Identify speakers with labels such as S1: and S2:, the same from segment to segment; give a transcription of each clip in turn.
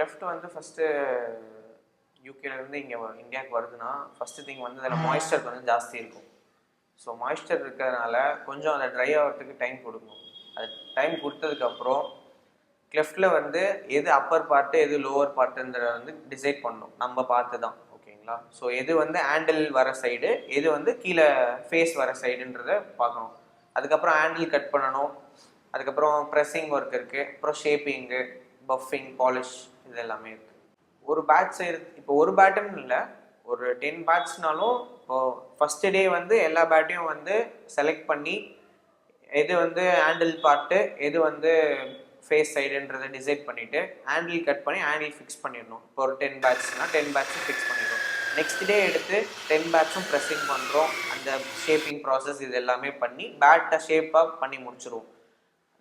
S1: Cleft வந்து first யூகேலேருந்து இங்கே இந்தியாவுக்கு வருதுன்னா ஃபஸ்ட்டு திங் வந்து அதில் மாய்ஸ்சர் கொஞ்சம் ஜாஸ்தி இருக்கும். ஸோ மாய்ஸ்சர் இருக்கிறதுனால கொஞ்சம் அதை ட்ரை ஆகிறதுக்கு டைம் கொடுக்கணும். அது டைம் கொடுத்ததுக்கப்புறம் கிளெஃப்டில் வந்து எது அப்பர் பார்ட்டு எது லோவர் பார்ட்டுன்றத வந்து டிசைட் பண்ணணும் நம்ம பார்த்து தான். ஓகேங்களா? ஸோ எது வந்து ஹேண்டில் வர சைடு எது வந்து கீழே ஃபேஸ் வர சைடுன்றத பார்க்கணும். அதுக்கப்புறம் ஹேண்டில் கட் பண்ணணும். அதுக்கப்புறம் ப்ரெஸ்ஸிங் ஒர்க் இருக்குது, அப்புறம் ஷேப்பிங்கு, பஃபிங், பாலிஷ், இது எல்லாமே இருக்குது. ஒரு பேட்ச் செய்கிறது இப்போ ஒரு பேட்டுன்னு இல்லை, ஒரு 10 பேட்ச்னாலும் இப்போது ஃபஸ்ட்டு டே வந்து எல்லா பேட்டையும் வந்து செலக்ட் பண்ணி எது வந்து ஹேண்டில் பார்ட்டு எது வந்து ஃபேஸ் சைடுன்றதை டிசைட் பண்ணிவிட்டு ஹேண்டில் கட் பண்ணி ஹேண்டில் ஃபிக்ஸ் பண்ணிடணும். இப்போ ஒரு 10 பேட்ச்னால் 10 பேட்ச்சும் ஃபிக்ஸ் பண்ணிடுறோம். நெக்ஸ்ட் டே எடுத்து 10 பேட்ச்சும் ப்ரெஸ்ஸிங் பண்ணுறோம். அந்த ஷேப்பிங் ப்ராசஸ் இது எல்லாமே பண்ணி பேட்டை ஷேப்பாக பண்ணி முடிச்சிடுவோம்.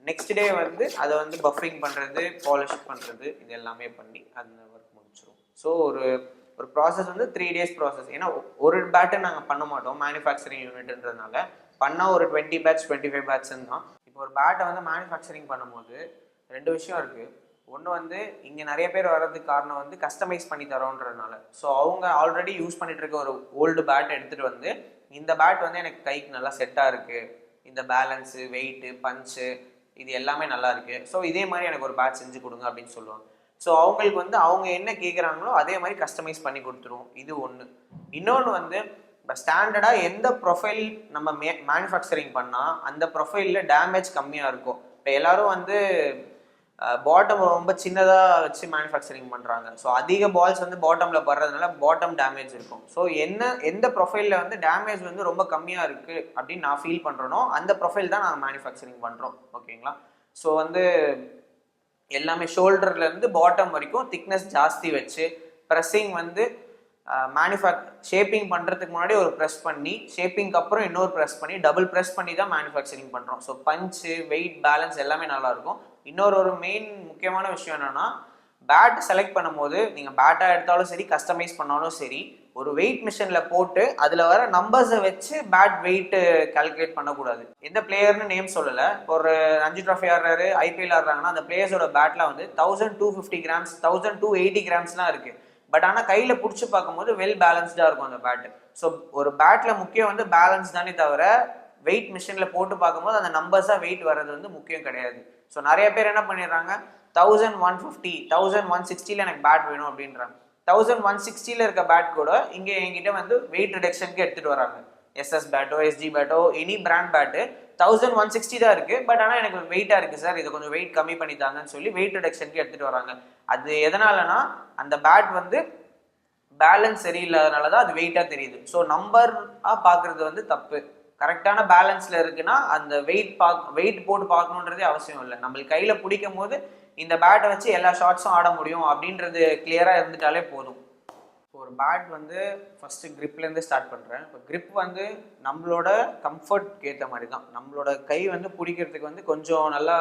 S1: நெக்ஸ்ட் டே வந்து அதை வந்து பஃபிங் பண்ணுறது, பாலிஷ் பண்ணுறது, இது எல்லாமே பண்ணி அந்த ஒர்க் முடிச்சிடும். ஸோ ஒரு ப்ராசஸ் வந்து 3 days ப்ராசஸ். ஏன்னா ஒரு பேட்டை நாங்கள் பண்ண மாட்டோம், மேனுஃபேக்சரிங் யூனிட்ன்றதுனால பண்ணால் ஒரு 20 பேட்ச் 25 பேட்ச்ன்னு தான். இப்போ ஒரு பேட்டை வந்து மேனுஃபேக்சரிங் பண்ணும்போது 2 விஷயம் இருக்குது. ஒன்று வந்து இங்கே நிறைய பேர் வர்றதுக்கு காரணம் வந்து கஸ்டமைஸ் பண்ணி தரோன்றதுனால. ஸோ அவங்க ஆல்ரெடி யூஸ் பண்ணிட்டு இருக்க ஒரு ஓல்டு பேட் எடுத்துகிட்டு வந்து இந்த பேட் வந்து எனக்கு கைக்கு நல்லா செட்டாக இருக்குது, இந்த பேலன்ஸு, வெயிட்டு, பஞ்சு, இது எல்லாமே நல்லா இருக்குது, ஸோ இதே மாதிரி எனக்கு ஒரு பேட் செஞ்சு கொடுங்க அப்படின்னு சொல்லுவாங்க. ஸோ அவங்களுக்கு வந்து அவங்க என்ன கேட்குறாங்களோ அதே மாதிரி கஸ்டமைஸ் பண்ணி கொடுத்துருவோம். இது ஒன்று. இன்னொன்று வந்து இப்போ ஸ்டாண்டர்டாக எந்த ப்ரொஃபைல் நம்ம மேனுஃபேக்சரிங் பண்ணால் அந்த ப்ரொஃபைலில் டேமேஜ் கம்மியாக இருக்கும். இப்போ எல்லோரும் வந்து பாட்டம் ரொம்ப சின்னதாக வச்சு மேனுஃபேக்சரிங் பண்ணுறாங்க. ஸோ அதிக பால்ஸ் வந்து பாட்டமில் படுறதுனால பாட்டம் டேமேஜ் இருக்கும். ஸோ எந்த ப்ரொஃபைலில் வந்து டேமேஜ் வந்து ரொம்ப கம்மியாக இருக்குது அப்படின்னு நான் ஃபீல் பண்ணுறனோ அந்த ப்ரொஃபைல் தான் நாங்கள் மேனுஃபேக்சரிங் பண்ணுறோம். ஓகேங்களா? ஸோ வந்து எல்லாமே ஷோல்டர்லேருந்து பாட்டம் வரைக்கும் திக்னஸ் ஜாஸ்தி வச்சு ப்ரெஸ்ஸிங் வந்து ஷேப்பிங் பண்ணுறதுக்கு முன்னாடி ஒரு ப்ரெஸ் பண்ணி ஷேப்பிங்க்கு அப்புறம் இன்னொரு ப்ரெஸ் பண்ணி டபுள் ப்ரெஸ் பண்ணி தான் மேனுஃபேக்சரிங் பண்ணுறோம். ஸோ பஞ்சு, வெயிட், பேலன்ஸ் எல்லாமே நல்லாயிருக்கும். இன்னொரு மெயின் முக்கியமான விஷயம் என்னென்னா, பேட் செலக்ட் பண்ணும்போது நீங்கள் பேட்டாக எடுத்தாலும் சரி கஸ்டமைஸ் பண்ணாலும் சரி ஒரு வெயிட் மிஷினில் போட்டு அதில் வர நம்பர்ஸை வச்சு பேட் வெயிட்டு கால்குலேட் பண்ணக்கூடாது. எந்த பிளேயர்னு நேம் சொல்லலை, ஒரு ரஞ்சி ட்ராஃபி ஆடுறாரு, ஐபிஎல் ஆடுறாங்கன்னா அந்த பிளேயர்ஸோட பேட்டில் வந்து 1250 கிராம்ஸ் 1280 கிராம்ஸ்லாம் இருக்குது. பட் ஆனால் கையில் பிடிச்சி பார்க்கும்போது வெல் பேலன்ஸ்டாக இருக்கும் அந்த பேட்டு. ஸோ ஒரு பேட்டில் முக்கியம் வந்து பேலன்ஸ் தானே தவிர வெயிட் மிஷினில் போட்டு பார்க்கும்போது அந்த நம்பர்ஸாக வெயிட் வர்றது வந்து முக்கியம் கிடையாது. ஸோ நிறைய பேர் என்ன பண்ணிடுறாங்க, 1150 1160 எனக்கு பேட் வேணும் அப்படின்றாங்க. 1160 இருக்க பேட் கூட இங்கே என்கிட்ட வந்து வெயிட் ரிடக்ஷனுக்கு எடுத்துகிட்டு வராங்க. எஸ்எஸ் பேட்டோ, எஸ்ஜி பேட்டோ, எனி பிராண்ட் பேட்டு 1160 தான் இருக்குது. பட் ஆனால் எனக்கு வெயிட்டாக இருக்குது சார், இதை கொஞ்சம் வெயிட் கம்மி பண்ணி தாங்கன்னு சொல்லி வெயிட் ரிடக்ஷனுக்கு எடுத்துகிட்டு வராங்க. அது எதனாலனா அந்த பேட் வந்து பேலன்ஸ் சரியில்லாதனால தான் அது வெயிட்டாக தெரியுது. ஸோ நம்பராக பார்க்குறது வந்து தப்பு. கரெக்டான பேலன்ஸில் இருக்குன்னா அந்த வெயிட் போட்டு பார்க்கணுன்றதே அவசியம் இல்லை. நம்மளுக்கு கையில் பிடிக்கும் போது இந்த பேட்டை வச்சு எல்லா ஷாட்ஸும் ஆட முடியும் அப்படின்றது கிளியராக இருந்துட்டாலே போதும். இப்போ ஒரு பேட் வந்து ஃபஸ்ட்டு கிரிப்லேருந்து ஸ்டார்ட் பண்ணுறேன். இப்போ கிரிப் வந்து நம்மளோட கம்ஃபர்ட்க்கு ஏற்ற மாதிரி தான். நம்மளோட கை வந்து பிடிக்கிறதுக்கு வந்து கொஞ்சம் நல்லா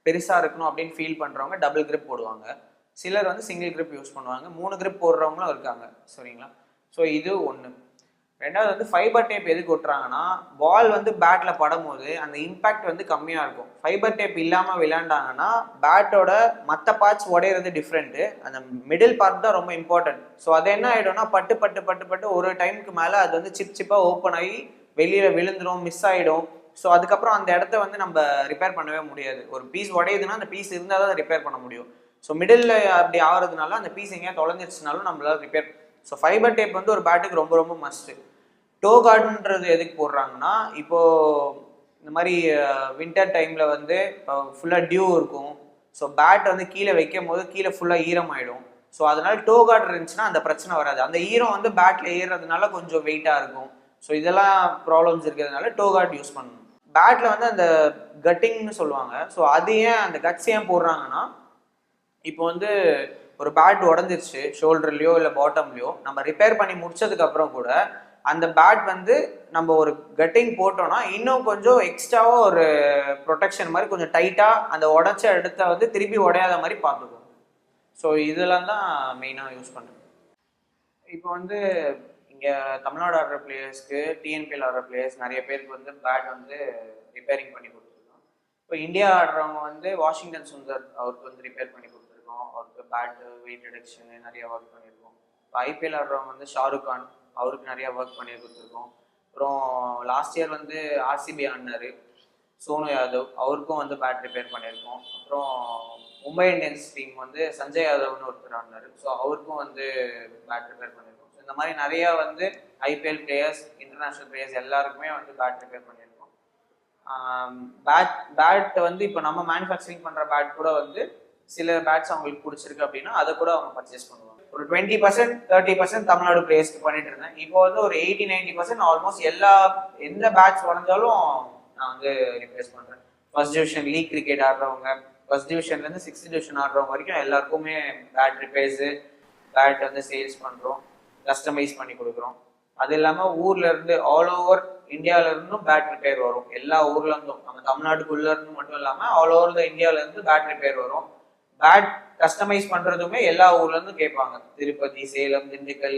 S1: பெருசாக இருக்கணும் அப்படின்னு ஃபீல் பண்ணுறவங்க டபுள் கிரிப் போடுவாங்க. சிலர் வந்து சிங்கிள் கிரிப் யூஸ் பண்ணுவாங்க. 3 கிரிப் போடுறவங்களும் இருக்காங்க. சரிங்களா? ஸோ இது ஒன்று. ரெண்டாவது வந்து ஃபைபர் டேப் எதுக்கு ஒட்டுறாங்கன்னா, பால் வந்து பேட்டில் படும்போது அந்த இம்பேக்ட் வந்து கம்மியாக இருக்கும். ஃபைபர் டேப் இல்லாமல் விளையாண்டாங்கன்னா பேட்டோட மற்ற பார்ட்ஸ் உடையிறது டிஃப்ரெண்ட்டு, அந்த மிடில் பார்ட் தான் ரொம்ப இம்பார்ட்டன்ட். ஸோ அது என்ன ஆகிடும்னா பட்டு பட்டு பட்டு பட்டு ஒரு டைமுக்கு மேலே அது வந்து சிப்பாக ஓப்பன் ஆகி வெளியில் விழுந்துடும், மிஸ் ஆகிடும். ஸோ அதுக்கப்புறம் அந்த இடத்த வந்து நம்ம ரிப்பேர் பண்ணவே முடியாது. ஒரு பீஸ் உடையுதுன்னா அந்த பீஸ் இருந்தால் தான் ரிப்பேர் பண்ண முடியும். ஸோ மிடில் அப்படி ஆகிறதுனால அந்த பீஸ் எங்கேயா தொலைஞ்சிருச்சுனாலும் நம்மளால் ரிப்பேர். ஸோ ஃபைபர் டேப் வந்து ஒரு பேட்டுக்கு ரொம்ப ரொம்ப மஸ்ட்டு. டோ கார்டுன்றது எதுக்கு போடுறாங்கன்னா, இப்போது இந்த மாதிரி வின்டர் டைமில் வந்து இப்போ ஃபுல்லாக டியூ இருக்கும். ஸோ பேட் வந்து கீழே வைக்கும் போது கீழே ஃபுல்லாக ஈரம் ஆகிடும். ஸோ அதனால் டோ கார்டு இருந்துச்சுன்னா அந்த பிரச்சனை வராது. அந்த ஈரம் வந்து பேட்டில் ஏறுறதுனால கொஞ்சம் வெயிட்டாக இருக்கும். ஸோ இதெல்லாம் ப்ராப்ளம்ஸ் இருக்கிறதுனால டோ கார்டு யூஸ் பண்ணணும். பேட்டில் வந்து அந்த கட்டிங்னு சொல்லுவாங்க. ஸோ அது ஏன் அந்த கட்ஸ் ஏன் போடுறாங்கன்னா, இப்போ வந்து ஒரு பேட் உடஞ்சிருச்சு ஷோல்டர்லையோ இல்லை பாட்டம்லையோ, நம்ம ரிப்பேர் பண்ணி முடிச்சதுக்கப்புறம் கூட அந்த பேட் வந்து நம்ம ஒரு கட்டிங் போட்டோம்னா இன்னும் கொஞ்சம் எக்ஸ்ட்ராவாக ஒரு ப்ரொடெக்ஷன் மாதிரி கொஞ்சம் டைட்டாக அந்த உடச்ச இடத்த வந்து திருப்பி உடையாத மாதிரி பார்த்துக்கும். ஸோ இதெல்லாம் தான் மெயினாக யூஸ் பண்ணுறேன். இப்போ வந்து இங்கே தமிழ்நாடு ஆடுற பிளேயர்ஸ்க்கு, டிஎன்பிஎல் ஆடுற பிளேயர்ஸ் நிறைய பேருக்கு வந்து பேட் வந்து ரிப்பேரிங் பண்ணி கொடுத்துருக்கோம். இப்போ இந்தியா ஆடுறவங்க வந்து வாஷிங்டன் சுந்தர் அவருக்கு வந்து ரிப்பேர் பண்ணி கொடுத்துருக்கோம். கொடுத்துருக்கோம். அவருக்கு பேட் வெயிட் ரிடக்ஷனு நிறைய ஒர்க் பண்ணியிருக்கோம். ஐபிஎல் ஆடுறவங்க வந்து ஷாருக் கான், அவருக்கு நிறையா ஒர்க் பண்ணி கொடுத்துருக்கோம். அப்புறம் லாஸ்ட் இயர் வந்து ஆர்சிபி ஆடினார் சோனு யாதவ், அவருக்கும் வந்து பேட் ரிப்பேர் பண்ணியிருக்கோம். அப்புறம் மும்பை இந்தியன்ஸ் டீம் வந்து சஞ்சய் யாதவ்னு ஒருத்தர் ஆடினார், ஸோ அவருக்கும் வந்து பேட் ரிப்பேர் பண்ணியிருக்கோம். ஸோ இந்த மாதிரி நிறையா வந்து ஐபிஎல் பிளேயர்ஸ், இன்டர்நேஷ்னல் பிளேயர்ஸ் எல்லாருக்குமே வந்து பேட் ரிப்பேர் பண்ணியிருக்கோம். பேட் வந்து இப்போ நம்ம மேனுஃபேக்சரிங் பண்ணுற பேட் கூட வந்து சில பேட்ஸ் அவங்களுக்கு பிடிச்சிருக்கு அப்படின்னா அதை கூட அவங்க பர்ச்சேஸ் பண்ணுவாங்க. ஒரு 20% 30% தமிழ்நாடு பிளேயர்ஸ்க்கு பண்ணிட்டு இருந்தேன். இப்போ வந்து ஒரு 80-90% ஆல்மோஸ்ட் எந்த பேட்ச் உடஞ்சாலும் நான் வந்து ரிப்ளேஸ் பண்ணுறேன். ஃபர்ஸ்ட் டிவிஷன் லீக் கிரிக்கெட் ஆடுறவங்க, ஃபர்ஸ்ட் டிவிஷன்லேருந்து 6th டிவிஷன் ஆடுறவங்க வரைக்கும் எல்லாருக்குமே பேட் ரிப்பேர்ஸு, பேட் வந்து சேல்ஸ் பண்ணுறோம், கஸ்டமைஸ் பண்ணி கொடுக்குறோம். அது இல்லாமல் ஊர்ல இருந்து ஆல் ஓவர் இந்தியாவில இருந்தும் பேட் ரிப்பேர் வரும். எல்லா ஊர்ல இருந்தும், நம்ம தமிழ்நாட்டுக்குள்ள இருந்து மட்டும் இல்லாமல் ஆல் ஓவர் த இந்தியாவில இருந்து பேட் ரிப்பேர் வரும். பேட் கஸ்டமைஸ் பண்றதுமே எல்லா ஊர்ல இருந்தும் கேட்பாங்க. திருப்பதி, சேலம், திண்டுக்கல்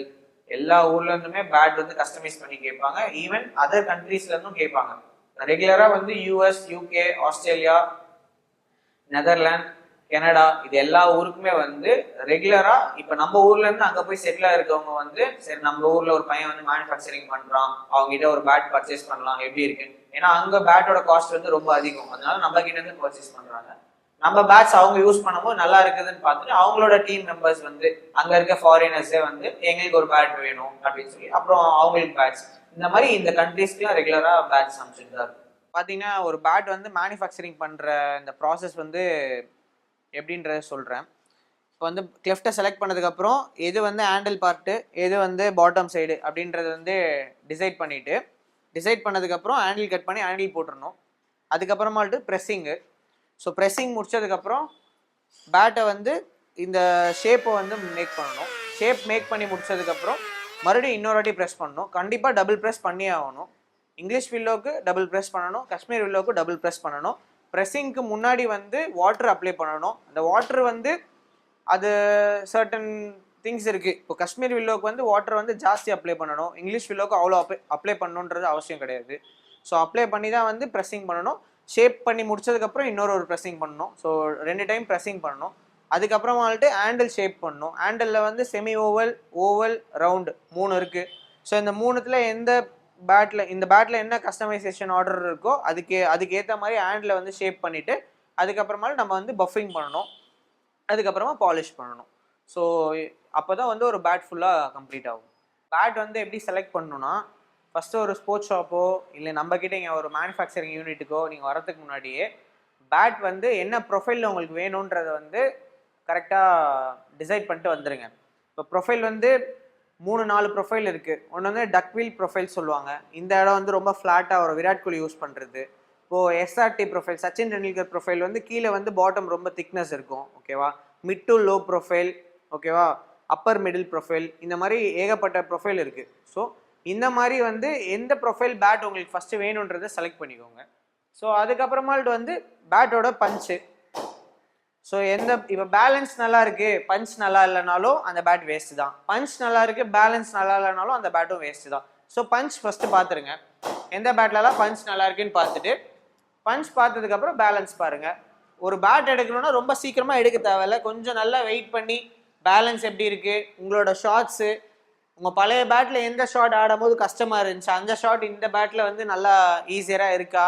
S1: எல்லா ஊர்ல இருந்துமே பேட் வந்து கஸ்டமைஸ் பண்ணி கேட்பாங்க. ஈவன் அதர் கண்ட்ரீஸ்ல இருந்தும் கேட்பாங்க. ரெகுலரா வந்து US, UK, Australia, Netherlands, Canada இது எல்லா ஊருக்குமே வந்து ரெகுலரா இப்ப நம்ம ஊர்ல இருந்து அங்க போய் செட்டில் இருக்கவங்க வந்து சரி நம்ம ஊர்ல ஒரு பையன் வந்து மேனுஃபேக்சரிங் பண்றான், அவங்க கிட்ட ஒரு பேட் பர்ச்சேஸ் பண்ணலாம் எப்படி இருக்கு, ஏன்னா அங்க பேட்டோட காஸ்ட் வந்து ரொம்ப அதிகம், அதனால நம்ம கிட்ட இருந்து பர்ச்சேஸ் பண்றாங்க. நம்ம பேட்ஸ் அவங்க யூஸ் பண்ணும்போது நல்லா இருக்குதுன்னு பார்த்துட்டு அவங்களோட டீம் மெம்பர்ஸ் வந்து அங்க இருக்க ஃபாரினர்ஸே வந்து எங்களுக்கு ஒரு பேட் வேணும் அப்படின்னு சொல்லி அப்புறம் அவங்களுக்கு பேட்ஸ் இந்த மாதிரி இந்த கண்ட்ரீஸ்க்குலாம் ரெகுலரா பேட்ஸ் அனுப்பிச்சுட்டு தான் இருக்கும். பாத்தீங்கன்னா ஒரு பேட் வந்து மேனுஃபேக்சரிங் பண்ற இந்த ப்ராசஸ் வந்து எப்படின்றத சொல்கிறேன். இப்போ வந்து கிளெஃப்டை செலக்ட் பண்ணதுக்கப்புறம் எது வந்து ஹேண்டில் பார்ட்டு, எது வந்து பாட்டம் சைடு அப்படின்றத வந்து டிசைட் பண்ணதுக்கப்புறம் ஹேண்டில் கட் பண்ணி ஹேண்டில் போட்டுடணும். அதுக்கப்புறமாட்டு ப்ரெஸ்ஸிங்கு. ஸோ ப்ரெஸ்ஸிங் முடிச்சதுக்கப்புறம் பேட்டை வந்து இந்த ஷேப்பை வந்து மேக் பண்ணணும். ஷேப் மேக் பண்ணி முடிச்சதுக்கப்புறம் மறுபடியும் இன்னொரு வாட்டி ப்ரெஸ் பண்ணணும். கண்டிப்பாக டபுள் ப்ரெஸ் பண்ணியே ஆகணும். இங்கிலீஷ் வில்லோவுக்கு டபுள் ப்ரெஸ் பண்ணணும், காஷ்மீர் வில்லோவுக்கு டபுள் ப்ரெஸ் பண்ணணும். ப்ரெஸ்ஸிங்க்கு முன்னாடி வந்து வாட்டர் அப்ளை பண்ணணும். அந்த வாட்டர் வந்து அது சர்டன் திங்ஸ் இருக்குது. இப்போ காஷ்மீர் வில்லோவுக்கு வந்து வாட்டர் வந்து ஜாஸ்தி அப்ளை பண்ணணும், இங்கிலீஷ் வில்லோவுக்கு அவ்வளோ அப்ளை பண்ணணுன்றது அவசியம் கிடையாது. ஸோ அப்ளை பண்ணி தான் வந்து ப்ரெஸ்ஸிங் பண்ணணும். ஷேப் பண்ணி முடிச்சதுக்கப்புறம் இன்னொரு ப்ரெஸ்ஸிங் பண்ணணும். ஸோ 2 டைம் ப்ரெஸ்ஸிங் பண்ணணும். அதுக்கப்புறமா வந்துட்டு ஹேண்டில் ஷேப் பண்ணணும். ஹேண்டிலில் வந்து செமி ஓவல், ஓவல், ரவுண்டு 3 இருக்குது. ஸோ இந்த 3த்துல இந்த பேட்டில் என்ன கஸ்டமைசேஷன் ஆர்டர் இருக்கோ அதுக்கு ஏற்ற மாதிரி ஹேண்டில் வந்து ஷேப் பண்ணிவிட்டு அதுக்கப்புறமா நம்ம வந்து பஃபிங் பண்ணணும். அதுக்கப்புறமா பாலிஷ் பண்ணணும். ஸோ அப்போ தான் வந்து ஒரு பேட் ஃபுல்லாக கம்ப்ளீட் ஆகும். பேட் வந்து எப்படி செலக்ட் பண்ணணும்னா, ஃபஸ்ட்டு ஒரு ஸ்போர்ட்ஸ் ஷாப்போ இல்லை நம்மக்கிட்ட இங்கே ஒரு மேனுஃபேக்சரிங் யூனிட்டுக்கோ நீங்கள் வரதுக்கு முன்னாடியே பேட் வந்து என்ன ப்ரொஃபைலில் உங்களுக்கு வேணுன்றதை வந்து கரெக்டாக டிசைட் பண்ணிட்டு வந்துடுங்க. இப்போ ப்ரொஃபைல் வந்து 3-4 ப்ரொஃபைல் இருக்குது. ஒன்று வந்து டக்வீல் ப்ரொஃபைல் சொல்லுவாங்க. இந்த இடம் வந்து ரொம்ப ஃப்ளாட்டாக ஒரு விராட் கோலி யூஸ் பண்ணுறது. இப்போது SRT profile, Sachin Tendulkar profile வந்து கீழே வந்து பாட்டம் ரொம்ப திக்னஸ் இருக்கும், ஓகேவா. மிட் டு லோ ப்ரொஃபைல், ஓகேவா. அப்பர் மிடில் ப்ரொஃபைல், இந்த மாதிரி ஏகப்பட்ட ப்ரொஃபைல் இருக்குது. ஸோ இந்த மாதிரி வந்து எந்த ப்ரொஃபைல் பேட் உங்களுக்கு ஃபஸ்ட்டு வேணுன்றதை செலக்ட் பண்ணிக்கோங்க. ஸோ அதுக்கப்புறமாட்டு வந்து பேட்டோட பஞ்சு. ஸோ இப்போ பேலன்ஸ் நல்லா இருக்கு, பஞ்ச் நல்லா இல்லைனாலும் அந்த பேட் வேஸ்ட் தான். பஞ்ச் நல்லா இருக்கு, பேலன்ஸ் நல்லா இல்லைனாலும் அந்த பேட்டும் வேஸ்ட் தான். ஸோ பஞ்ச் ஃபர்ஸ்ட் பார்த்துருங்க, எந்த பேட்லலாம் பஞ்ச் நல்லா இருக்குன்னு பார்த்துட்டு பஞ்ச் பார்த்ததுக்கப்புறம் பேலன்ஸ் பாருங்க. ஒரு பேட் எடுக்கணும்னா ரொம்ப சீக்கிரமாக எடுக்க தேவையில்ல, கொஞ்சம் நல்லா வெயிட் பண்ணி பேலன்ஸ் எப்படி இருக்கு, உங்களோட ஷாட்ஸு, உங்கள் பழைய பேட்டில் எந்த ஷாட் ஆடும்போது கஷ்டமாக இருந்துச்சு அந்த ஷாட் இந்த பேட்டில் வந்து நல்லா ஈஸியராக இருக்கா,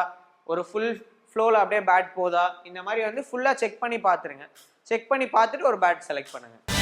S1: ஒரு ஃபுல் ஃப்ளோவில் அப்படியே பேட் போதா, இந்த மாதிரி வந்து ஃபுல்லாக செக் பண்ணி பார்த்துருங்க. செக் பண்ணி பார்த்துட்டு ஒரு பேட் செலக்ட் பண்ணுங்கள்.